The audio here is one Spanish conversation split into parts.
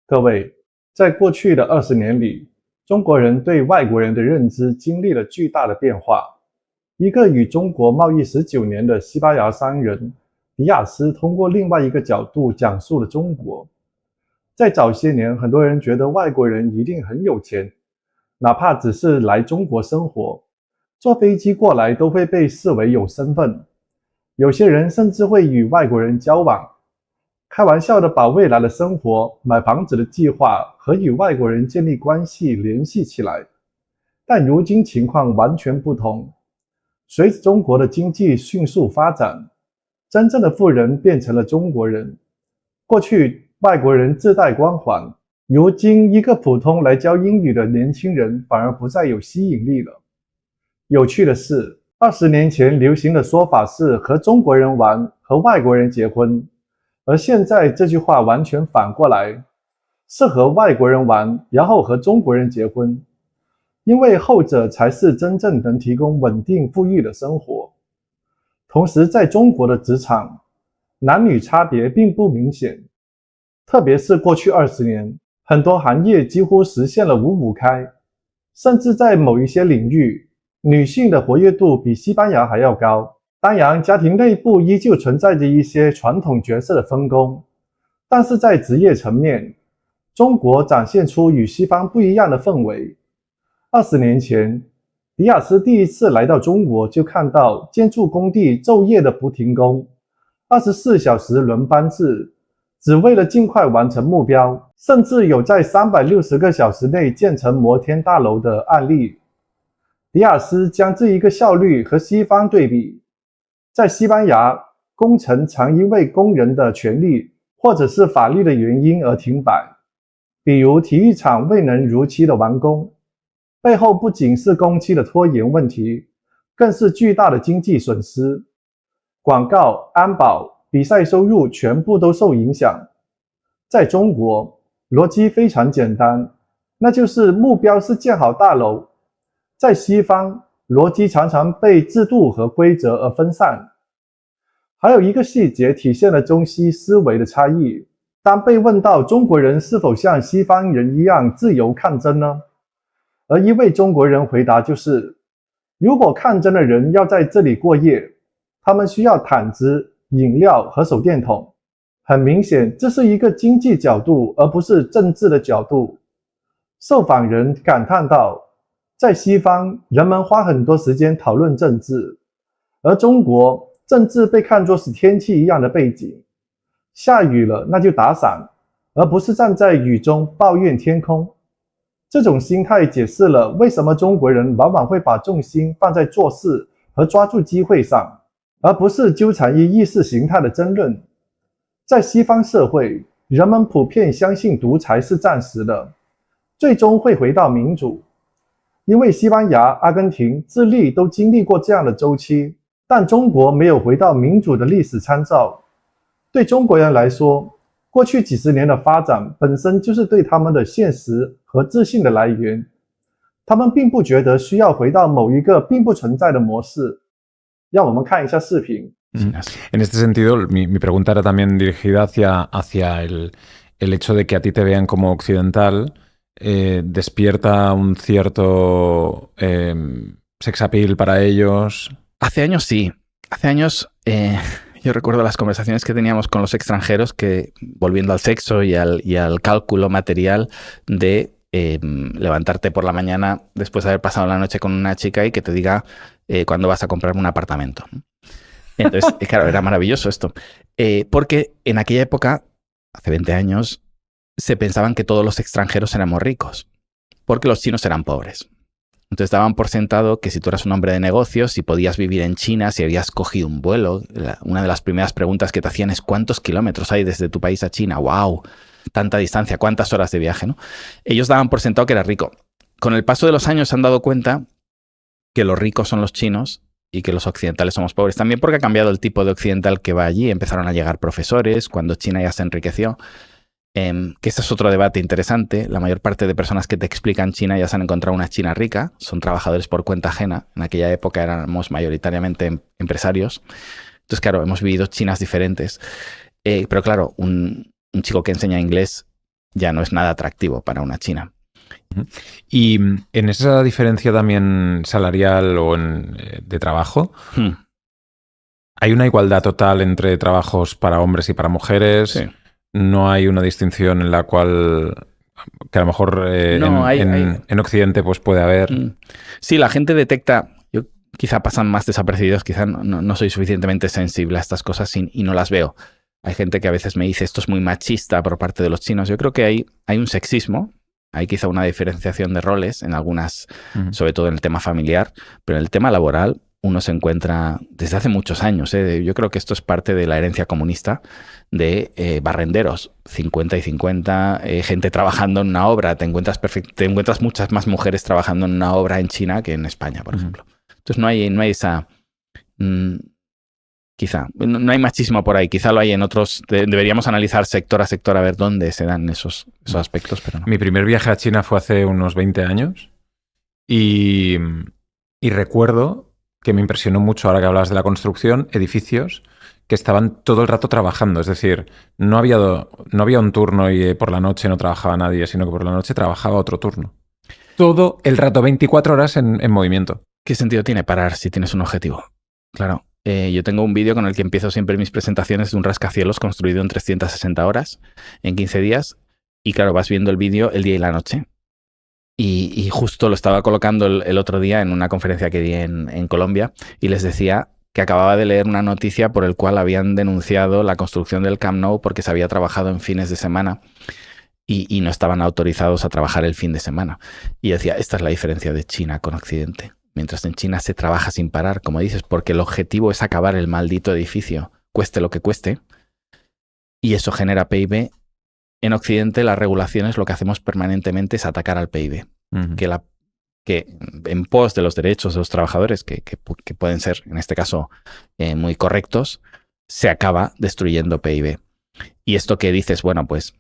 各位，在过去的20年里，中国人对外国人的认知经历了巨大的变化。一个与中国贸易19年的西班牙商人迪亚斯，通过另外一个角度讲述了中国。在早些年，很多人觉得外国人一定很有钱，哪怕只是来中国生活，坐飞机过来都会被视为有身份。有些人甚至会与外国人交往，开玩笑地把未来的生活、买房子的计划和与外国人建立关系联系起来。但如今情况完全不同，随着中国的经济迅速发展，真正的富人变成了中国人。过去外国人自带光环，如今一个普通来教英语的年轻人反而不再有吸引力了。有趣的是，20年前流行的说法是和中国人玩，和外国人结婚，而现在这句话完全反过来，是和外国人玩，然后和中国人结婚，因为后者才是真正能提供稳定富裕的生活。同时，在中国的职场，男女差别并不明显，特别是过去20年，很多行业几乎实现了5-5开，甚至在某一些领域，女性的活跃度比西班牙还要高。当然，家庭内部依旧存在着一些传统角色的分工，但是在职业层面，中国展现出与西方不一样的氛围。20年前，迪亚斯第一次来到中国，就看到建筑工地昼夜的不停工，24小时轮班制，只为了尽快完成目标，甚至有在360个小时内建成摩天大楼的案例。迪亚斯将这一个效率和西方对比，在西班牙，工程常因为工人的权利或者是法律的原因而停摆，比如体育场未能如期的完工，背后不仅是工期的拖延问题，更是巨大的经济损失。广告、安保、比赛收入全部都受影响。在中国，逻辑非常简单，那就是目标是建好大楼。在西方，逻辑常常被制度和规则而分散。还有一个细节体现了中西思维的差异。当被问到中国人是否像西方人一样自由抗争呢？而一位中国人回答就是，如果抗争的人要在这里过夜，他们需要毯子、饮料和手电筒。很明显，这是一个经济角度，而不是政治的角度。受访人感叹道，在西方，人们花很多时间讨论政治，而中国，政治被看作是天气一样的背景。下雨了，那就打伞，而不是站在雨中抱怨天空。这种心态解释了为什么中国人往往会把重心放在做事和抓住机会上，而不是纠缠于意识形态的争论。在西方社会，人们普遍相信独裁是暂时的，最终会回到民主。因为西班牙、阿根廷、智利都经历过这样的周期，但中国没有回到民主的历史参照。对中国人来说，过去几十年的发展本身就是对他们的现实和自信的来源，他们并不觉得需要回到某一个并不存在的模式。让我们看一下视频。En este sentido, mi pregunta era también dirigida hacia el hecho de que a ti te vean como occidental, despierta un cierto sex appeal para ellos. Hace años sí. Hace años yo recuerdo las conversaciones que teníamos con los extranjeros que, volviendo al sexo y al cálculo material de levantarte por la mañana después de haber pasado la noche con una chica y que te diga cuándo vas a comprar un apartamento. Entonces, claro, era maravilloso esto. Porque en aquella época, hace 20 años, se pensaban que todos los extranjeros éramos ricos, porque los chinos eran pobres. Entonces daban por sentado que si tú eras un hombre de negocios, si podías vivir en China, si habías cogido un vuelo, una de las primeras preguntas que te hacían es ¿cuántos kilómetros hay desde tu país a China? ¡Wow! Tanta distancia, ¿cuántas horas de viaje? ¿No? Ellos daban por sentado que eras rico. Con el paso de los años se han dado cuenta que los ricos son los chinos y que los occidentales somos pobres. También porque ha cambiado el tipo de occidental que va allí. Empezaron a llegar profesores cuando China ya se enriqueció. Que ese es otro debate interesante. La mayor parte de personas que te explican China ya se han encontrado una China rica. Son trabajadores por cuenta ajena. En aquella época éramos mayoritariamente empresarios. Entonces, claro, hemos vivido Chinas diferentes. Pero claro, un chico que enseña inglés ya no es nada atractivo para una china. Y en esa diferencia también salarial o de trabajo, ¿hay una igualdad total entre trabajos para hombres y para mujeres? Sí. ¿No hay una distinción en la cual, que a lo mejor en Occidente pues puede haber? Sí, la gente detecta, quizá pasan más desapercibidos, quizá no soy suficientemente sensible a estas cosas y no las veo. Hay gente que a veces me dice esto es muy machista por parte de los chinos. Yo creo que hay un sexismo, hay quizá una diferenciación de roles en algunas, sobre todo en el tema familiar, pero en el tema laboral uno se encuentra desde hace muchos años. Yo creo que esto es parte de la herencia comunista de barrenderos, 50 y 50, gente trabajando en una obra. Te encuentras muchas más mujeres trabajando en una obra en China que en España, por ejemplo. Entonces no hay esa... quizá, no hay machismo por ahí, quizá lo hay en otros. Deberíamos analizar sector a sector a ver dónde se dan esos aspectos, pero no. Mi primer viaje a China fue hace unos 20 años y recuerdo que me impresionó mucho, ahora que hablabas de la construcción, edificios que estaban todo el rato trabajando. Es decir, no había un turno y por la noche no trabajaba nadie, sino que por la noche trabajaba otro turno. Todo el rato, 24 horas en movimiento. ¿Qué sentido tiene parar si tienes un objetivo? Claro. Yo tengo un vídeo con el que empiezo siempre mis presentaciones de un rascacielos construido en 360 horas, en 15 días. Y claro, vas viendo el vídeo el día y la noche. Y justo lo estaba colocando el otro día en una conferencia que di en Colombia y les decía que acababa de leer una noticia por el cual habían denunciado la construcción del Camp Nou porque se había trabajado en fines de semana y no estaban autorizados a trabajar el fin de semana. Y decía, esta es la diferencia de China con Occidente. Mientras en China se trabaja sin parar, como dices, porque el objetivo es acabar el maldito edificio, cueste lo que cueste, y eso genera PIB. En Occidente las regulaciones lo que hacemos permanentemente es atacar al PIB, que en pos de los derechos de los trabajadores, que pueden ser, en este caso, muy correctos, se acaba destruyendo PIB. Y esto que dices, bueno, pues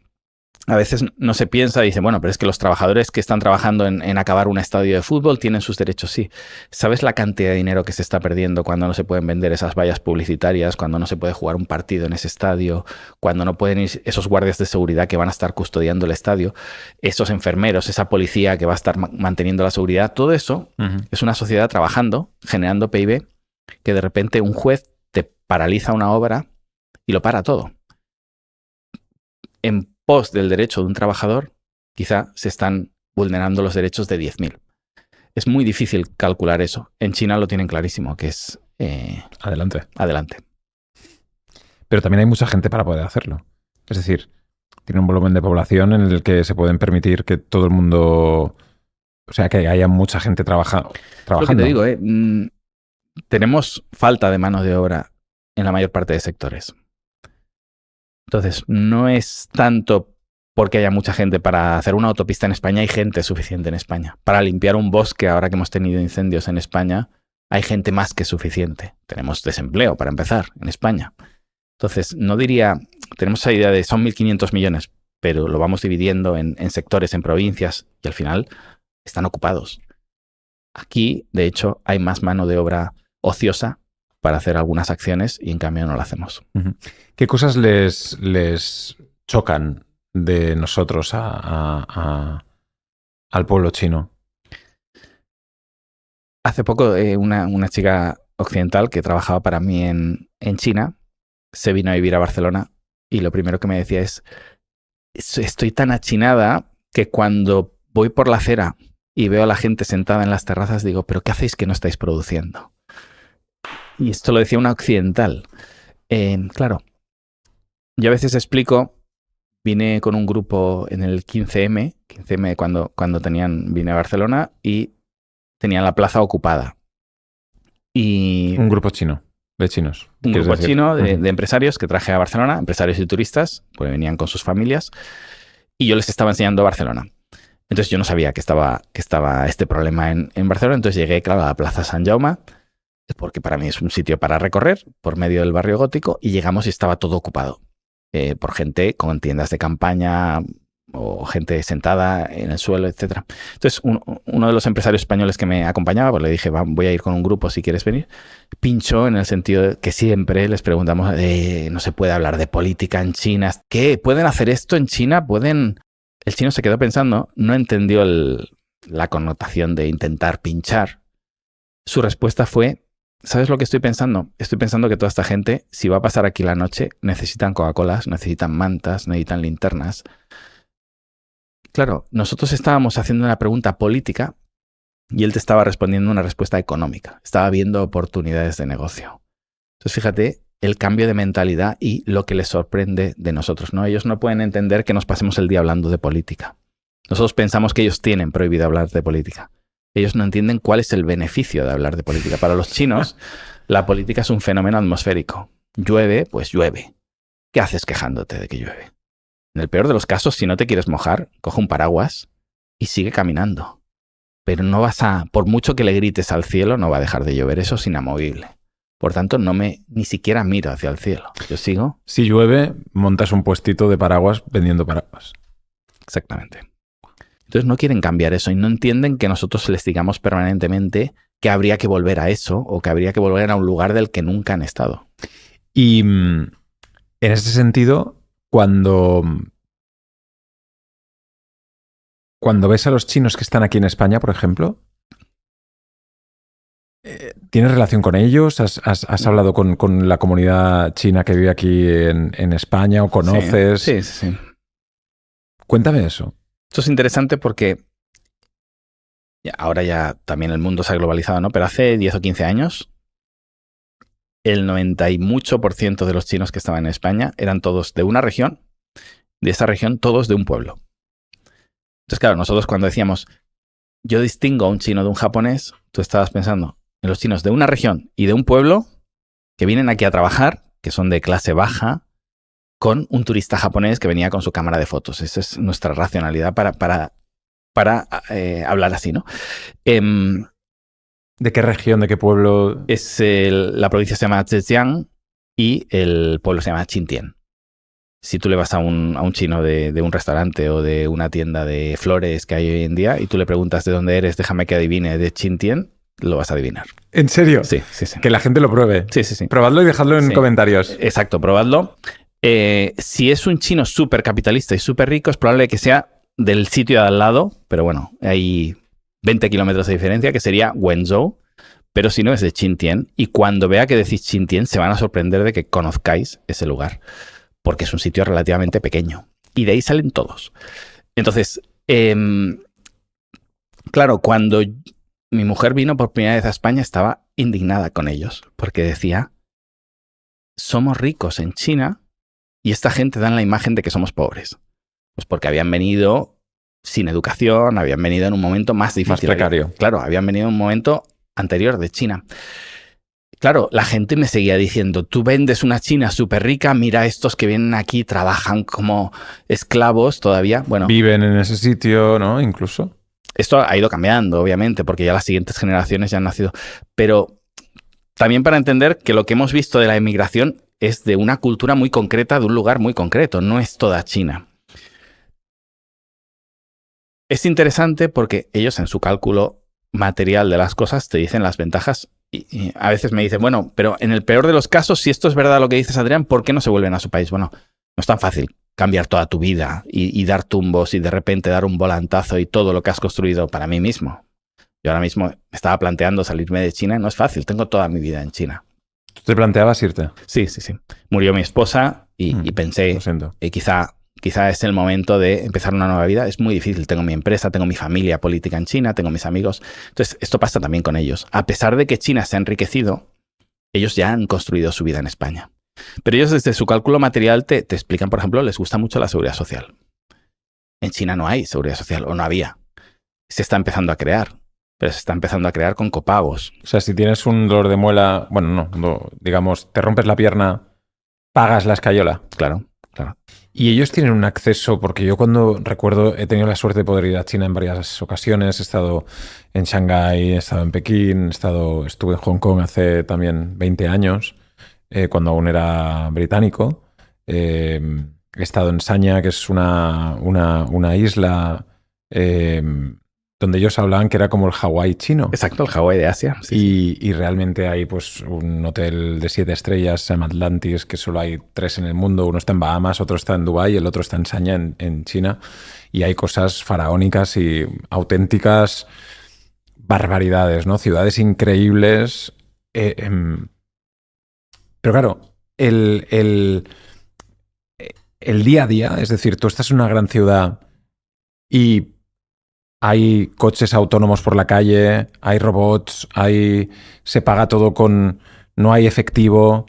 a veces no se piensa, dice, bueno, pero es que los trabajadores que están trabajando en acabar un estadio de fútbol tienen sus derechos, sí. ¿Sabes la cantidad de dinero que se está perdiendo cuando no se pueden vender esas vallas publicitarias, cuando no se puede jugar un partido en ese estadio, cuando no pueden ir esos guardias de seguridad que van a estar custodiando el estadio, esos enfermeros, esa policía que va a estar manteniendo la seguridad? Todo eso es una sociedad trabajando, generando PIB, que de repente un juez te paraliza una obra y lo para todo. En pos del derecho de un trabajador, quizá se están vulnerando los derechos de 10.000. Es muy difícil calcular eso. En China lo tienen clarísimo, que es... Adelante. Pero también hay mucha gente para poder hacerlo. Es decir, tiene un volumen de población en el que se pueden permitir que todo el mundo... O sea, que haya mucha gente trabajando. Lo que te digo, tenemos falta de mano de obra en la mayor parte de sectores. Entonces, no es tanto porque haya mucha gente para hacer una autopista en España, hay gente suficiente en España. Para limpiar un bosque, ahora que hemos tenido incendios en España, hay gente más que suficiente. Tenemos desempleo, para empezar, en España. Entonces, no diría, tenemos esa idea de son 1.500 millones, pero lo vamos dividiendo en sectores, en provincias, y al final están ocupados. Aquí, de hecho, hay más mano de obra ociosa para hacer algunas acciones y en cambio no lo hacemos. ¿Qué cosas les chocan de nosotros al pueblo chino? Hace poco una chica occidental que trabajaba para mí en China se vino a vivir a Barcelona y lo primero que me decía es estoy tan achinada que cuando voy por la acera y veo a la gente sentada en las terrazas digo, ¿pero qué hacéis que no estáis produciendo? Y esto lo decía una occidental. Claro, yo a veces explico, vine con un grupo en el 15M cuando vine a Barcelona y tenían la plaza ocupada. Y un grupo chino, de chinos. Un grupo chino de empresarios que traje a Barcelona, empresarios y turistas, pues venían con sus familias, y yo les estaba enseñando Barcelona. Entonces yo no sabía que estaba este problema en Barcelona, entonces llegué, claro, a la Plaza Sant Jaume, porque para mí es un sitio para recorrer por medio del barrio gótico, y llegamos y estaba todo ocupado por gente con tiendas de campaña o gente sentada en el suelo, etc. Entonces uno de los empresarios españoles que me acompañaba, pues le dije, voy a ir con un grupo si quieres venir, pinchó en el sentido de que siempre les preguntamos, no se puede hablar de política en China. ¿Qué? ¿Pueden hacer esto en China? ¿Pueden El chino se quedó pensando, no entendió la connotación de intentar pinchar. Su respuesta fue, ¿sabes lo que estoy pensando? Estoy pensando que toda esta gente, si va a pasar aquí la noche, necesitan Coca-Colas, necesitan mantas, necesitan linternas. Claro, nosotros estábamos haciendo una pregunta política y él te estaba respondiendo una respuesta económica. Estaba viendo oportunidades de negocio. Entonces, fíjate el cambio de mentalidad y lo que les sorprende de nosotros, ¿no? Ellos no pueden entender que nos pasemos el día hablando de política. Nosotros pensamos que ellos tienen prohibido hablar de política. Ellos no entienden cuál es el beneficio de hablar de política. Para los chinos, la política es un fenómeno atmosférico. Llueve, pues llueve. ¿Qué haces quejándote de que llueve? En el peor de los casos, si no te quieres mojar, coge un paraguas y sigue caminando. Pero no vas a, por mucho que le grites al cielo, no va a dejar de llover. Eso es inamovible. Por tanto, ni siquiera miro hacia el cielo. Yo sigo. Si llueve, montas un puestito de paraguas vendiendo paraguas. Exactamente. Entonces no quieren cambiar eso y no entienden que nosotros les digamos permanentemente que habría que volver a eso o que habría que volver a un lugar del que nunca han estado. Y en ese sentido, cuando ves a los chinos que están aquí en España, por ejemplo, ¿tienes relación con ellos? ¿Has hablado con la comunidad china que vive aquí en España o conoces? Sí. Cuéntame eso. Esto es interesante porque ahora ya también el mundo se ha globalizado, ¿no? Pero hace 10 o 15 años, el 90 y mucho por ciento de los chinos que estaban en España eran todos de una región, de esa región todos de un pueblo. Entonces, claro, nosotros cuando decíamos, yo distingo a un chino de un japonés, tú estabas pensando en los chinos de una región y de un pueblo que vienen aquí a trabajar, que son de clase baja, con un turista japonés que venía con su cámara de fotos. Esa es nuestra racionalidad para hablar así, ¿no? ¿De qué región, de qué pueblo? La provincia se llama Zhejiang y el pueblo se llama Xintian. Si tú le vas a un chino de un restaurante o de una tienda de flores que hay hoy en día y tú le preguntas de dónde eres, déjame que adivine, de Xintian, lo vas a adivinar. ¿En serio? Sí. Que la gente lo pruebe. Sí. Probadlo y dejadlo en comentarios. Exacto, probadlo. Si es un chino súper capitalista y súper rico, es probable que sea del sitio de al lado, pero bueno, hay 20 kilómetros de diferencia, que sería Wenzhou, pero si no es de Xintian, y cuando vea que decís Xintian se van a sorprender de que conozcáis ese lugar, porque es un sitio relativamente pequeño, y de ahí salen todos. Entonces, claro, cuando mi mujer vino por primera vez a España estaba indignada con ellos, porque decía, somos ricos en China, y esta gente dan la imagen de que somos pobres. Pues porque habían venido sin educación, habían venido en un momento más difícil. Más precario. Claro, habían venido en un momento anterior de China. Claro, la gente me seguía diciendo, tú vendes una China súper rica, mira estos que vienen aquí, trabajan como esclavos todavía. Bueno, viven en ese sitio, ¿no? Incluso. Esto ha ido cambiando, obviamente, porque ya las siguientes generaciones ya han nacido. Pero también para entender que lo que hemos visto de la emigración es de una cultura muy concreta, de un lugar muy concreto, no es toda China. Es interesante porque ellos en su cálculo material de las cosas te dicen las ventajas y a veces me dicen, bueno, pero en el peor de los casos, si esto es verdad lo que dices, Adrián, ¿por qué no se vuelven a su país? Bueno, no es tan fácil cambiar toda tu vida y dar tumbos y de repente dar un volantazo y todo lo que has construido para mí mismo. Yo ahora mismo estaba planteando salirme de China, no es fácil, tengo toda mi vida en China. ¿Te planteabas irte? Sí. Murió mi esposa y pensé, quizá es el momento de empezar una nueva vida. Es muy difícil. Tengo mi empresa, tengo mi familia política en China, tengo mis amigos. Entonces, esto pasa también con ellos. A pesar de que China se ha enriquecido, ellos ya han construido su vida en España. Pero ellos desde su cálculo material te explican, por ejemplo, les gusta mucho la seguridad social. En China no hay seguridad social, o no había. Se está empezando a crear. Pero se está empezando a crear con copagos. O sea, si tienes un dolor de muela, bueno, no, digamos, te rompes la pierna, pagas la escayola. Claro. Y ellos tienen un acceso, porque yo cuando recuerdo, he tenido la suerte de poder ir a China en varias ocasiones, he estado en Shanghái, he estado en Pekín, estuve en Hong Kong hace también 20 años, cuando aún era británico. He estado en Sanya, que es una isla donde ellos hablaban que era como el Hawái chino. Exacto, el Hawái de Asia. Sí. Y realmente hay pues un hotel de 7 estrellas, se llama Atlantis, que solo hay 3 en el mundo. Uno está en Bahamas, otro está en Dubái y el otro está en Sanya, en China. Y hay cosas faraónicas y auténticas barbaridades, ¿no? Ciudades increíbles. Pero claro, el día a día, es decir, tú estás en una gran ciudad y hay coches autónomos por la calle, hay robots, se paga todo no hay efectivo.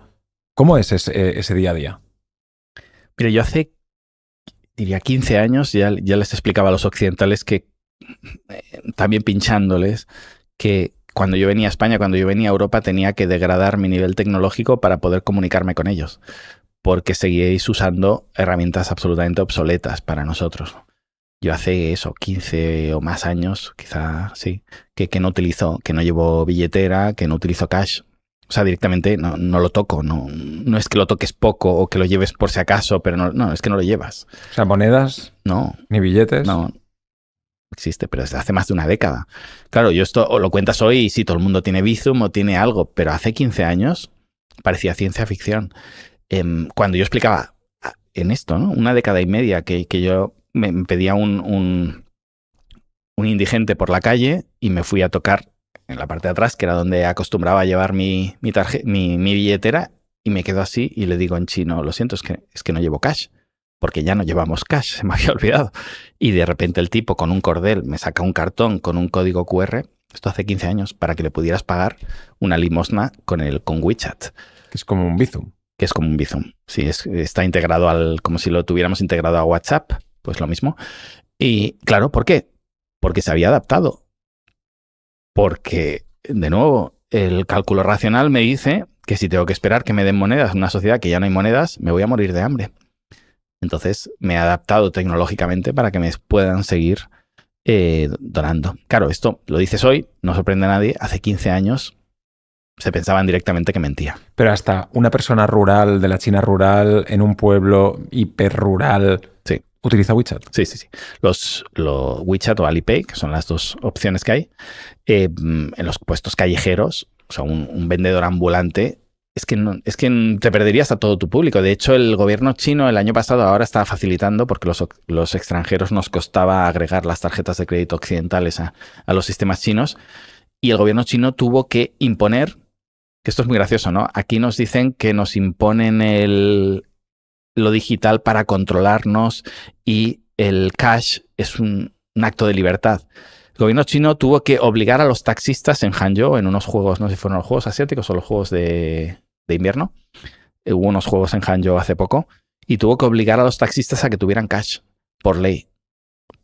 ¿Cómo es ese día a día? Mira, yo hace, diría, 15 años ya les explicaba a los occidentales que, también pinchándoles, que cuando yo venía a España, cuando yo venía a Europa, tenía que degradar mi nivel tecnológico para poder comunicarme con ellos, porque seguíais usando herramientas absolutamente obsoletas para nosotros. Yo hace eso, 15 o más años, quizá sí, que no utilizo, que no llevo billetera, que no utilizo cash. O sea, directamente no lo toco. No es que lo toques poco o que lo lleves por si acaso, pero no, es que no lo llevas. O sea, monedas, no, ni billetes. No existe, pero desde hace más de una década. Claro, yo esto lo cuentas hoy y sí, todo el mundo tiene Bizum o tiene algo, pero hace 15 años parecía ciencia ficción. Cuando yo explicaba en esto, ¿no? Una década y media que yo me pedía un indigente por la calle y me fui a tocar en la parte de atrás, que era donde acostumbraba a llevar mi billetera, y me quedo así y le digo en chino, lo siento, es que no llevo cash, porque ya no llevamos cash, se me había olvidado. Y de repente el tipo con un cordel me saca un cartón con un código QR, esto hace 15 años, para que le pudieras pagar una limosna con WeChat. Que es como un Bizum. Que es como un Bizum. Sí, está integrado como si lo tuviéramos integrado a WhatsApp, pues lo mismo. Y claro, ¿por qué? Porque se había adaptado. Porque, de nuevo, el cálculo racional me dice que si tengo que esperar que me den monedas en una sociedad que ya no hay monedas, me voy a morir de hambre. Entonces me he adaptado tecnológicamente para que me puedan seguir donando. Claro, esto lo dices hoy, no sorprende a nadie. Hace 15 años se pensaban directamente que mentía. Pero hasta una persona rural, de la China rural, en un pueblo hiperrural, sí, utiliza WeChat. Sí. Los WeChat o Alipay, que son las dos opciones que hay, en los puestos callejeros, o sea, un vendedor ambulante, es que te perderías a todo tu público. De hecho, el gobierno chino el año pasado ahora está facilitando, porque los extranjeros nos costaba agregar las tarjetas de crédito occidentales a los sistemas chinos, y el gobierno chino tuvo que imponer, que esto es muy gracioso, ¿no? Aquí nos dicen que nos imponen lo digital para controlarnos y el cash es un acto de libertad. El gobierno chino tuvo que obligar a los taxistas en Hangzhou, en unos juegos, no sé si fueron los juegos asiáticos o los juegos de invierno. Hubo unos juegos en Hangzhou hace poco y tuvo que obligar a los taxistas a que tuvieran cash por ley.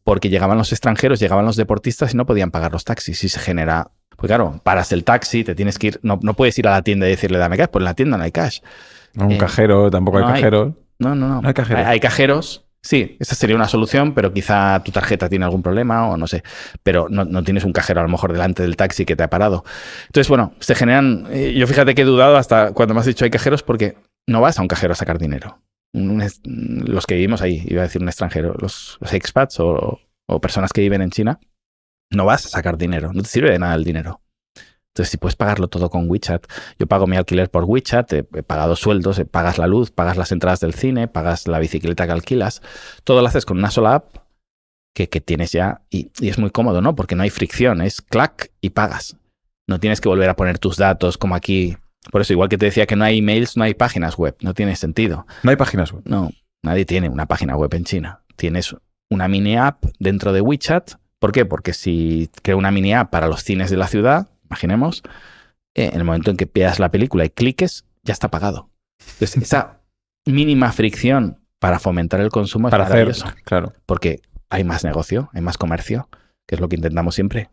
Porque llegaban los extranjeros, llegaban los deportistas y no podían pagar los taxis. Y se genera... Pues claro, paras el taxi, te tienes que ir... No puedes ir a la tienda y decirle dame cash, pues en la tienda no hay cash. Un cajero, tampoco hay cajeros. No. No hay cajeros. Hay cajeros. Sí, esa sería una solución, pero quizá tu tarjeta tiene algún problema o no sé. Pero no tienes un cajero a lo mejor delante del taxi que te ha parado. Entonces, bueno, se generan... Yo fíjate que he dudado hasta cuando me has dicho hay cajeros porque no vas a un cajero a sacar dinero. Los que vivimos ahí, iba a decir un extranjero, los expats o personas que viven en China, no vas a sacar dinero. No te sirve de nada el dinero. Entonces, si puedes pagarlo todo con WeChat, yo pago mi alquiler por WeChat, he pagado sueldos, pagas la luz, pagas las entradas del cine, pagas la bicicleta que alquilas, todo lo haces con una sola app que tienes ya y es muy cómodo, ¿no? Porque no hay fricción, es clac y pagas. No tienes que volver a poner tus datos como aquí. Por eso, igual que te decía que no hay emails, no hay páginas web, no tiene sentido. No hay páginas web. No, nadie tiene una página web en China. Tienes una mini app dentro de WeChat. ¿Por qué? Porque si creo una mini app para los cines de la ciudad, imaginemos, en el momento en que pidas la película y cliques, ya está pagado. Entonces, esa mínima fricción para fomentar el consumo para es maravilloso. hacer, claro. Porque hay más negocio, hay más comercio, que es lo que intentamos siempre.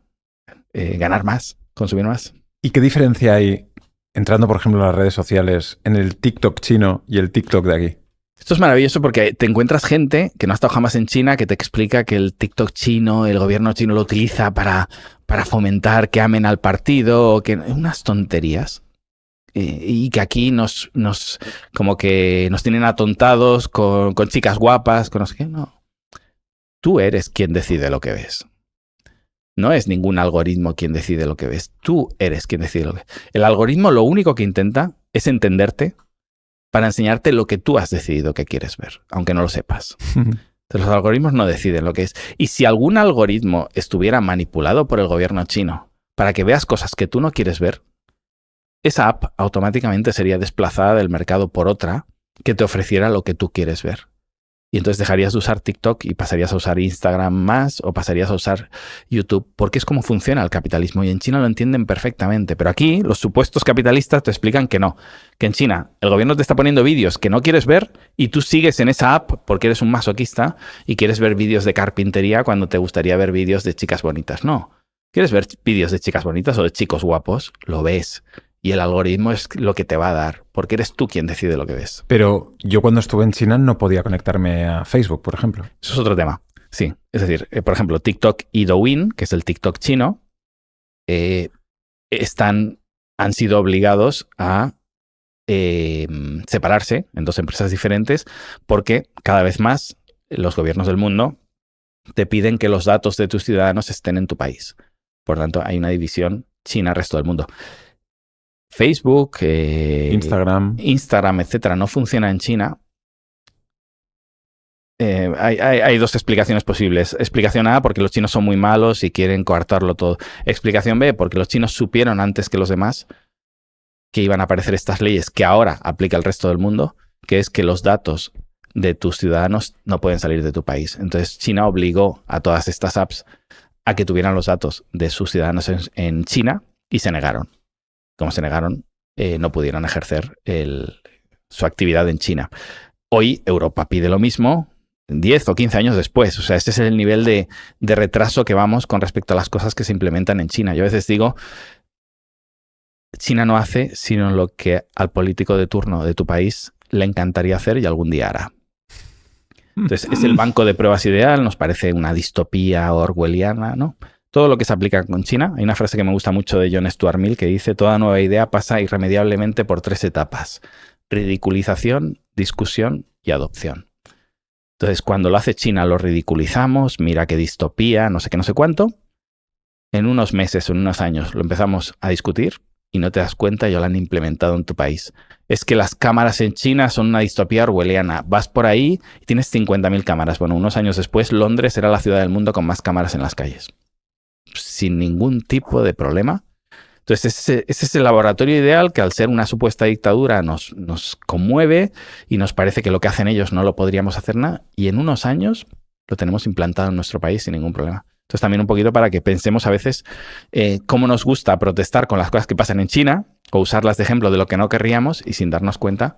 Ganar más, consumir más. ¿Y qué diferencia hay, entrando por ejemplo en las redes sociales, en el TikTok chino y el TikTok de aquí? Esto es maravilloso porque te encuentras gente que no ha estado jamás en China que te explica que el TikTok chino, el gobierno chino lo utiliza para fomentar que amen al partido, que unas tonterías. Y que aquí nos como que nos tienen atontados con chicas guapas, con no sé qué. No. Tú eres quien decide lo que ves. No es ningún algoritmo quien decide lo que ves. Tú eres quien decide lo que ves. El algoritmo lo único que intenta es entenderte para enseñarte lo que tú has decidido que quieres ver, aunque no lo sepas. Los algoritmos no deciden lo que es. Y si algún algoritmo estuviera manipulado por el gobierno chino para que veas cosas que tú no quieres ver, esa app automáticamente sería desplazada del mercado por otra que te ofreciera lo que tú quieres ver. Y entonces dejarías de usar TikTok y pasarías a usar Instagram más o pasarías a usar YouTube, porque es como funciona el capitalismo y en China lo entienden perfectamente. Pero aquí los supuestos capitalistas te explican que no, que en China el gobierno te está poniendo vídeos que no quieres ver y tú sigues en esa app porque eres un masoquista y quieres ver vídeos de carpintería cuando te gustaría ver vídeos de chicas bonitas. No, quieres ver vídeos de chicas bonitas o de chicos guapos, lo ves. Y el algoritmo es lo que te va a dar, porque eres tú quien decide lo que ves. Pero yo cuando estuve en China no podía conectarme a Facebook, por ejemplo. Eso es otro tema. Sí, es decir, por ejemplo, TikTok y Douyin, que es el TikTok chino, han sido obligados a separarse en dos empresas diferentes porque cada vez más los gobiernos del mundo te piden que los datos de tus ciudadanos estén en tu país. Por tanto, hay una división China-resto del mundo. Facebook, Instagram, etcétera, no funciona en China. Hay dos explicaciones posibles. Explicación A, porque los chinos son muy malos y quieren coartarlo todo. Explicación B, porque los chinos supieron antes que los demás que iban a aparecer estas leyes que ahora aplica el resto del mundo, que es que los datos de tus ciudadanos no pueden salir de tu país. Entonces China obligó a todas estas apps a que tuvieran los datos de sus ciudadanos en China y se negaron. Como se negaron, no pudieron ejercer su actividad en China. Hoy Europa pide lo mismo 10 o 15 años después. O sea, este es el nivel de retraso que vamos con respecto a las cosas que se implementan en China. Yo a veces digo, China no hace sino lo que al político de turno de tu país le encantaría hacer y algún día hará. Entonces, es el banco de pruebas ideal, nos parece una distopía orwelliana, ¿no? Todo lo que se aplica con China. Hay una frase que me gusta mucho de John Stuart Mill que dice: toda nueva idea pasa irremediablemente por 3 etapas: ridiculización, discusión y adopción. Entonces, cuando lo hace China lo ridiculizamos, mira qué distopía, no sé qué, no sé cuánto. En unos meses o en unos años lo empezamos a discutir y no te das cuenta y ya lo han implementado en tu país. Es que las cámaras en China son una distopía orwelliana. Vas por ahí y tienes 50.000 cámaras. Bueno, unos años después Londres era la ciudad del mundo con más cámaras en las calles, sin ningún tipo de problema. Entonces ese es el laboratorio ideal que al ser una supuesta dictadura nos conmueve y nos parece que lo que hacen ellos no lo podríamos hacer nada, y en unos años lo tenemos implantado en nuestro país sin ningún problema. Entonces también un poquito para que pensemos a veces cómo nos gusta protestar con las cosas que pasan en China o usarlas de ejemplo de lo que no querríamos y sin darnos cuenta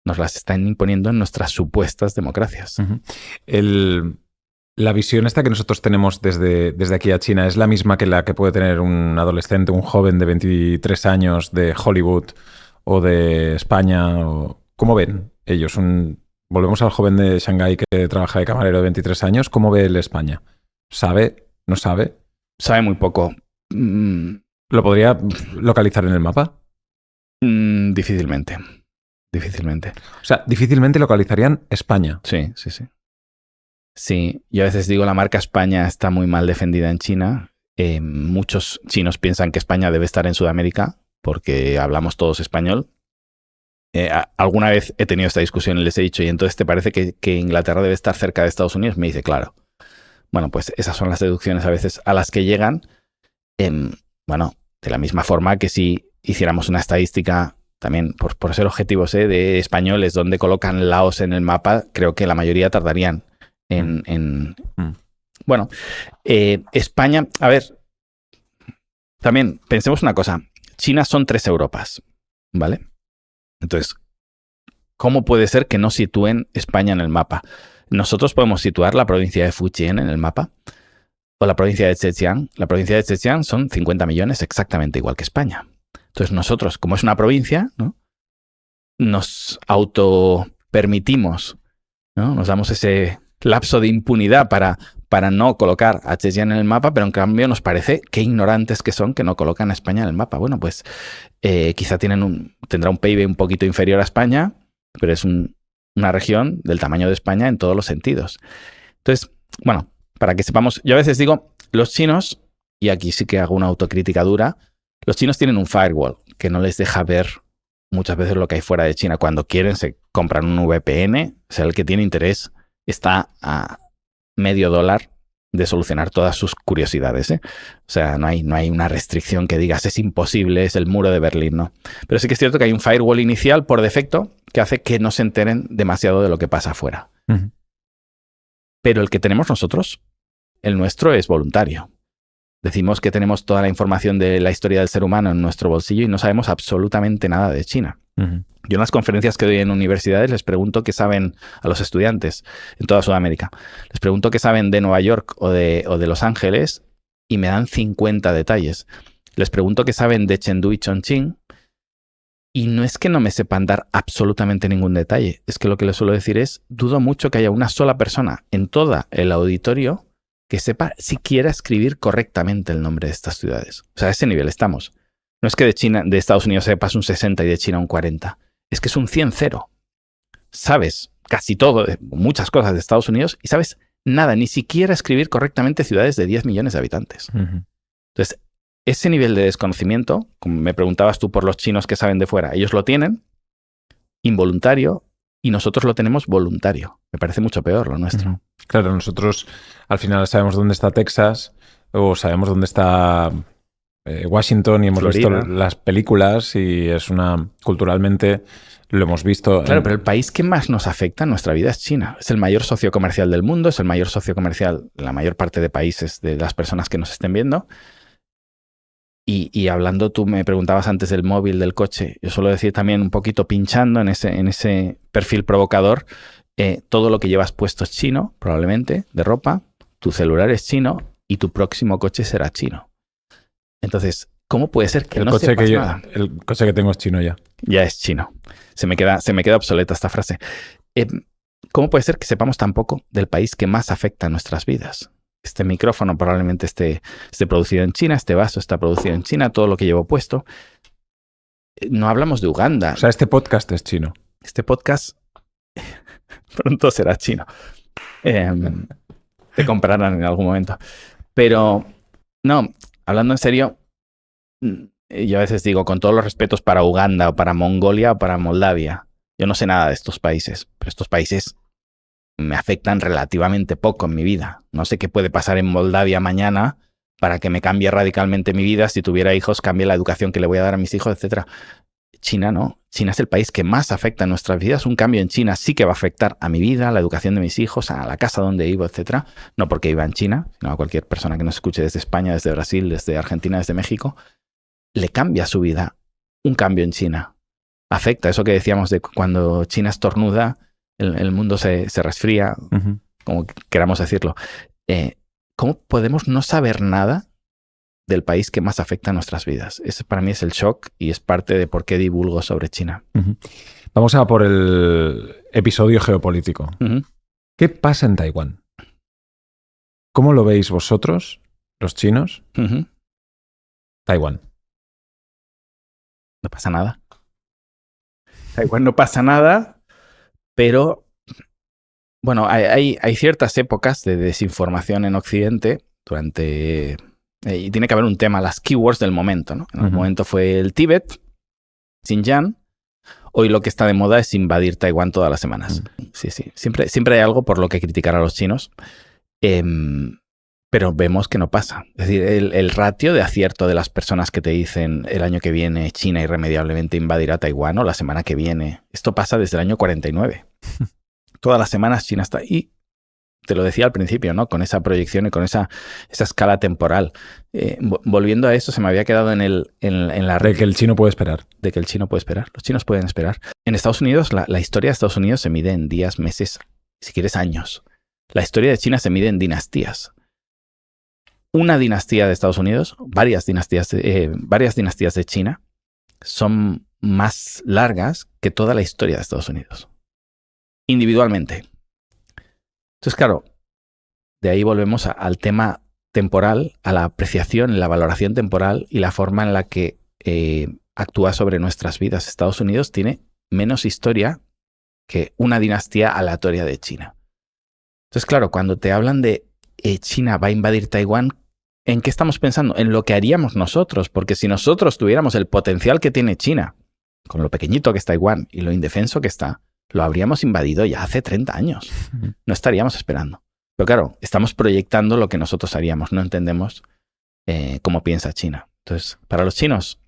nos las están imponiendo en nuestras supuestas democracias. La visión esta que nosotros tenemos desde aquí a China es la misma que la que puede tener un adolescente, un joven de 23 años de Hollywood o de España. ¿Cómo ven ellos? Volvemos al joven de Shanghái que trabaja de camarero de 23 años. ¿Cómo ve él España? ¿Sabe? ¿No sabe? Sabe muy poco. ¿Lo podría localizar en el mapa? Difícilmente. O sea, difícilmente localizarían España. Sí. Sí, yo a veces digo la marca España está muy mal defendida en China. Muchos chinos piensan que España debe estar en Sudamérica porque hablamos todos español. Alguna vez he tenido esta discusión y les he dicho, ¿y entonces te parece que Inglaterra debe estar cerca de Estados Unidos? Me dice, claro. Bueno, pues esas son las deducciones a veces a las que llegan. Bueno, de la misma forma que si hiciéramos una estadística también, por ser objetivos, de españoles donde colocan Laos en el mapa, creo que la mayoría tardarían Bueno, España, a ver, también pensemos una cosa, China son 3 Europas, ¿vale? Entonces, ¿cómo puede ser que no sitúen España en el mapa? Nosotros podemos situar la provincia de Fujian en el mapa o la provincia de Zhejiang. La provincia de Zhejiang son 50 millones, exactamente igual que España. Entonces nosotros, como es una provincia, ¿no?, nos autopermitimos, ¿no?, nos damos ese lapso de impunidad para no colocar a Zhejiang en el mapa, pero en cambio nos parece qué ignorantes que son que no colocan a España en el mapa. Bueno, pues quizá tendrá un PIB un poquito inferior a España, pero es una región del tamaño de España en todos los sentidos. Entonces, bueno, para que sepamos, yo a veces digo, los chinos, y aquí sí que hago una autocrítica dura, los chinos tienen un firewall que no les deja ver muchas veces lo que hay fuera de China. Cuando quieren se compran un VPN, o sea, el que tiene interés está a $0.50 de solucionar todas sus curiosidades, ¿eh? O sea, no hay una restricción que digas es imposible, es el muro de Berlín, ¿no? Pero sí que es cierto que hay un firewall inicial por defecto que hace que no se enteren demasiado de lo que pasa afuera. Ujú. Pero el que tenemos nosotros, el nuestro, es voluntario. Decimos que tenemos toda la información de la historia del ser humano en nuestro bolsillo y no sabemos absolutamente nada de China. Ujú. Yo en las conferencias que doy en universidades les pregunto qué saben a los estudiantes en toda Sudamérica. Les pregunto qué saben de Nueva York o de Los Ángeles y me dan 50 detalles. Les pregunto qué saben de Chengdu y Chongqing y no es que no me sepan dar absolutamente ningún detalle. Es que lo que les suelo decir es, dudo mucho que haya una sola persona en todo el auditorio que sepa siquiera escribir correctamente el nombre de estas ciudades. O sea, a ese nivel estamos. No es que de Estados Unidos sepas un 60 y de China un 40. Es que es un 100-0. Sabes casi todo, muchas cosas de Estados Unidos y sabes nada, ni siquiera escribir correctamente ciudades de 10 millones de habitantes. Ujú. Entonces, ese nivel de desconocimiento, como me preguntabas tú por los chinos que saben de fuera, ellos lo tienen involuntario y nosotros lo tenemos voluntario. Me parece mucho peor lo nuestro. Ujú. Claro, nosotros al final sabemos dónde está Texas o sabemos dónde está Washington y hemos Florida. visto las películas y es culturalmente lo hemos visto. Claro, pero el país que más nos afecta en nuestra vida es China. Es el mayor socio comercial del mundo, es el mayor socio comercial de la mayor parte de países de las personas que nos estén viendo. Y hablando, tú me preguntabas antes del móvil, del coche. Yo suelo decir también un poquito pinchando en ese perfil provocador, todo lo que llevas puesto es chino, probablemente, de ropa, tu celular es chino y tu próximo coche será chino. Entonces, ¿cómo puede ser que el no coche sepas que nada? el coche que tengo es chino ya. Ya es chino. Se me queda obsoleta esta frase. ¿Cómo puede ser que sepamos tan poco del país que más afecta a nuestras vidas? Este micrófono probablemente esté producido en China, este vaso está producido en China, todo lo que llevo puesto. No hablamos de Uganda. O sea, este podcast es chino. Este podcast pronto será chino. Te comprarán en algún momento. Pero, no, hablando en serio, yo a veces digo, con todos los respetos para Uganda o para Mongolia o para Moldavia, yo no sé nada de estos países, pero estos países me afectan relativamente poco en mi vida. No sé qué puede pasar en Moldavia mañana para que me cambie radicalmente mi vida. Si tuviera hijos, cambie la educación que le voy a dar a mis hijos, etc. China no. China es el país que más afecta en nuestras vidas. Un cambio en China sí que va a afectar a mi vida, a la educación de mis hijos, a la casa donde vivo, etc. No porque viva en China, sino a cualquier persona que nos escuche desde España, desde Brasil, desde Argentina, desde México. Le cambia su vida. Un cambio en China afecta. Eso que decíamos de cuando China estornuda, el mundo se resfría, Ujú. como queramos decirlo. ¿Cómo podemos no saber nada del país que más afecta a nuestras vidas? Ese para mí es el shock y es parte de por qué divulgo sobre China. Ujú. Vamos a por el episodio geopolítico. Ujú. ¿Qué pasa en Taiwán? ¿Cómo lo veis vosotros, los chinos? Ujú. Taiwán. No pasa nada. Taiwán no pasa nada, pero bueno, hay ciertas épocas de desinformación en Occidente durante... y tiene que haber un tema, las keywords del momento, ¿no? En algún Ujú. momento fue el Tíbet, Xinjiang. Hoy lo que está de moda es invadir Taiwán todas las semanas. Sí. Siempre hay algo por lo que criticar a los chinos. Pero vemos que no pasa. Es decir, el ratio de acierto de las personas que te dicen el año que viene China irremediablemente invadirá Taiwán o la semana que viene. Esto pasa desde el año 49. Todas las semanas China está ahí. Te lo decía al principio, ¿no? Con esa proyección y con esa escala temporal. Volviendo a eso, se me había quedado en la red De que el chino puede esperar. de que el chino puede esperar. Los chinos pueden esperar. En Estados Unidos, la historia de Estados Unidos se mide en días, meses, si quieres años. La historia de China se mide en dinastías. Una dinastía de Estados Unidos, varias dinastías de China, son más largas que toda la historia de Estados Unidos. Individualmente. Entonces, claro, de ahí volvemos al tema temporal, a la apreciación, la valoración temporal y la forma en la que actúa sobre nuestras vidas. Estados Unidos tiene menos historia que una dinastía aleatoria de China. Entonces, claro, cuando te hablan de China va a invadir Taiwán, ¿en qué estamos pensando? En lo que haríamos nosotros, porque si nosotros tuviéramos el potencial que tiene China, con lo pequeñito que es Taiwán y lo indefenso que está, lo habríamos invadido ya hace 30 años. No estaríamos esperando. Pero claro, estamos proyectando lo que nosotros haríamos, no entendemos cómo piensa China. Entonces, para los chinos,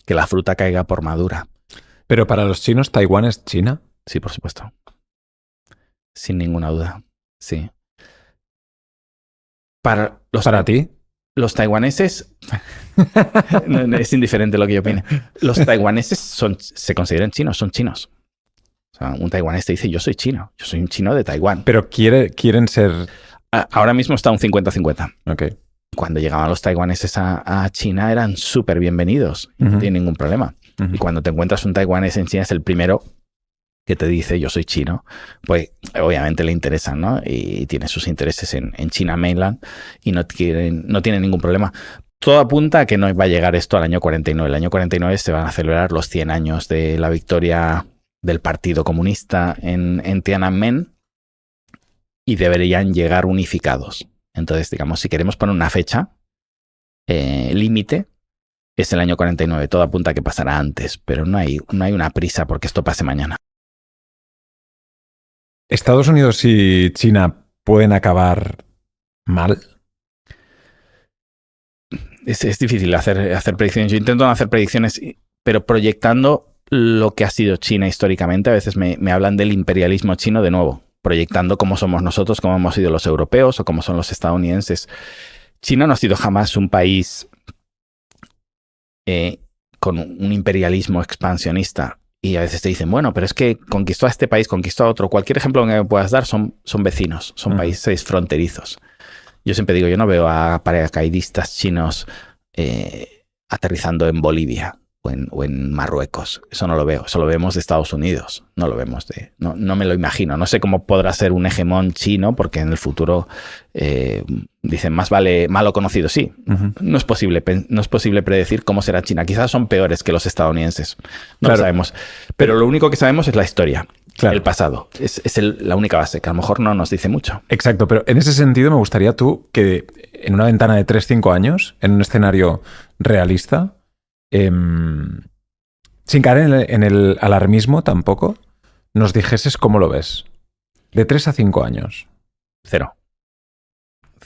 que la fruta caiga por madura. Pero para los chinos, ¿Taiwán es China? Sí, por supuesto. Sin ninguna duda. Sí. Para ti? Los taiwaneses... no, es indiferente lo que yo opine. Los taiwaneses se consideran chinos, son chinos. O sea, un taiwanés te dice, yo soy chino, yo soy un chino de Taiwán. Pero quieren ser... Ahora mismo está un 50-50. Ok. Cuando llegaban los taiwaneses a China eran súper bienvenidos. Y no tiene ningún problema. Y cuando te encuentras un taiwanés en China es el primero que te dice yo soy chino, pues obviamente le interesan, ¿no? Y tiene sus intereses en China mainland y no tiene ningún problema. Todo apunta a que no va a llegar esto al año 49. El año 49 se van a celebrar los 100 años de la victoria del Partido Comunista en Tiananmen y deberían llegar unificados. Entonces, digamos, si queremos poner una fecha límite, es el año 49. Todo apunta a que pasará antes, pero no hay una prisa porque esto pase mañana. ¿Estados Unidos y China pueden acabar mal? Es difícil hacer predicciones. Yo intento no hacer predicciones, pero proyectando lo que ha sido China históricamente. A veces me hablan del imperialismo chino de nuevo, proyectando cómo somos nosotros, cómo hemos sido los europeos o cómo son los estadounidenses. China no ha sido jamás un país con un imperialismo expansionista. Y a veces te dicen, bueno, pero es que conquistó a este país, conquistó a otro. Cualquier ejemplo que me puedas dar son vecinos, son países fronterizos. Yo siempre digo, yo no veo a paracaidistas chinos aterrizando en Bolivia o en Marruecos. Eso no lo veo. Eso lo vemos de Estados Unidos. No lo vemos no me lo imagino. No sé cómo podrá ser un hegemón chino, porque en el futuro dicen, más vale malo conocido. Sí, no es posible predecir cómo será China. Quizás son peores que los estadounidenses. No lo sabemos. Pero lo único que sabemos es la historia. Claro. El pasado. Es la única base, que a lo mejor no nos dice mucho. Exacto, pero en ese sentido me gustaría tú que en una ventana de 3-5 años, en un escenario realista, sin caer en el alarmismo tampoco, nos dijeses cómo lo ves. De 3 a 5 años.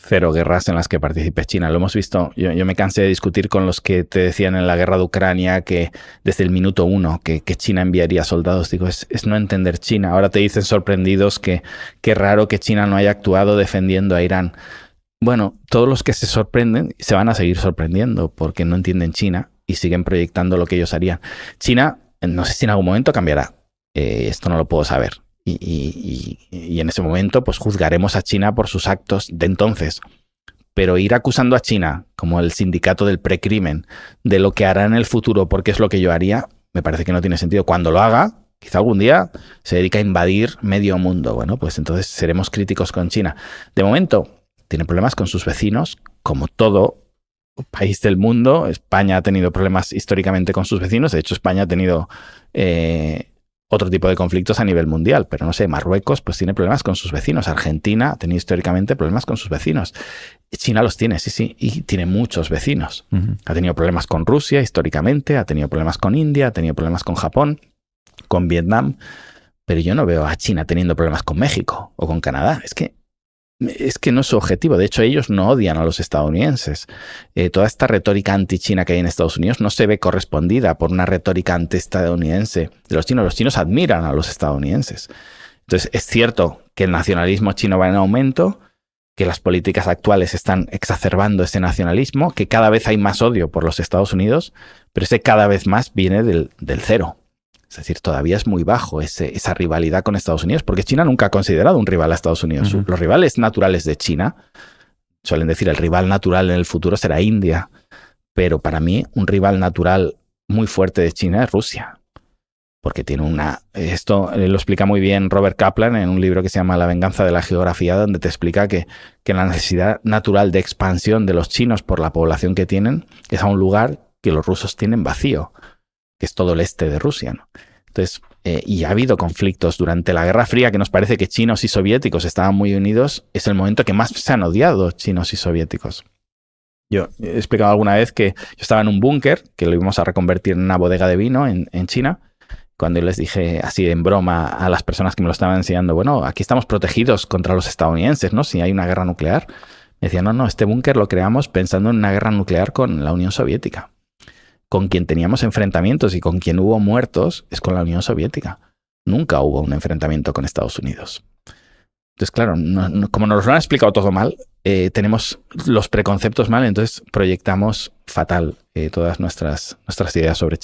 Cero guerras en las que participe China. Lo hemos visto. Yo me cansé de discutir con los que te decían en la guerra de Ucrania que desde el minuto 1 que China enviaría soldados. Digo, es no entender China. Ahora te dicen sorprendidos que qué raro que China no haya actuado defendiendo a Irán. Bueno, todos los que se sorprenden se van a seguir sorprendiendo porque no entienden China y siguen proyectando lo que ellos harían. China, no sé si en algún momento cambiará. Esto no lo puedo saber. Y en ese momento pues juzgaremos a China por sus actos de entonces. Pero ir acusando a China, como el sindicato del precrimen, de lo que hará en el futuro porque es lo que yo haría, me parece que no tiene sentido. Cuando lo haga, quizá algún día se dedica a invadir medio mundo. Bueno, pues entonces seremos críticos con China. De momento, tiene problemas con sus vecinos, como todo país del mundo. España ha tenido problemas históricamente con sus vecinos. De hecho, España ha tenido otro tipo de conflictos a nivel mundial, pero no sé, Marruecos pues tiene problemas con sus vecinos, Argentina ha tenido históricamente problemas con sus vecinos, China los tiene, sí, y tiene muchos vecinos. Ha tenido problemas con Rusia históricamente, ha tenido problemas con India, ha tenido problemas con Japón, con Vietnam, pero yo no veo a China teniendo problemas con México o con Canadá. Es que no es su objetivo. De hecho, ellos no odian a los estadounidenses. Toda esta retórica anti-China que hay en Estados Unidos no se ve correspondida por una retórica anti-estadounidense de los chinos. Los chinos admiran a los estadounidenses. Entonces, es cierto que el nacionalismo chino va en aumento, que las políticas actuales están exacerbando ese nacionalismo, que cada vez hay más odio por los Estados Unidos, pero ese cada vez más viene del cero. Es decir, todavía es muy bajo esa rivalidad con Estados Unidos, porque China nunca ha considerado un rival a Estados Unidos. Los rivales naturales de China, suelen decir, el rival natural en el futuro será India, pero para mí un rival natural muy fuerte de China es Rusia, porque tiene esto lo explica muy bien Robert Kaplan en un libro que se llama La venganza de la geografía, donde te explica que la necesidad natural de expansión de los chinos por la población que tienen es a un lugar que los rusos tienen vacío, que es todo el este de Rusia, ¿no? Entonces, y ha habido conflictos durante la Guerra Fría que nos parece que chinos y soviéticos estaban muy unidos. Es el momento que más se han odiado chinos y soviéticos. Yo he explicado alguna vez que yo estaba en un búnker, que lo íbamos a reconvertir en una bodega de vino en China, cuando yo les dije así en broma a las personas que me lo estaban enseñando, bueno, aquí estamos protegidos contra los estadounidenses, ¿no? Si hay una guerra nuclear. Me decían, no, este búnker lo creamos pensando en una guerra nuclear con la Unión Soviética. Con quien teníamos enfrentamientos y con quien hubo muertos es con la Unión Soviética. Nunca hubo un enfrentamiento con Estados Unidos. Entonces, claro, como nos lo han explicado todo mal, tenemos los preconceptos mal, entonces proyectamos fatal todas nuestras ideas sobre China.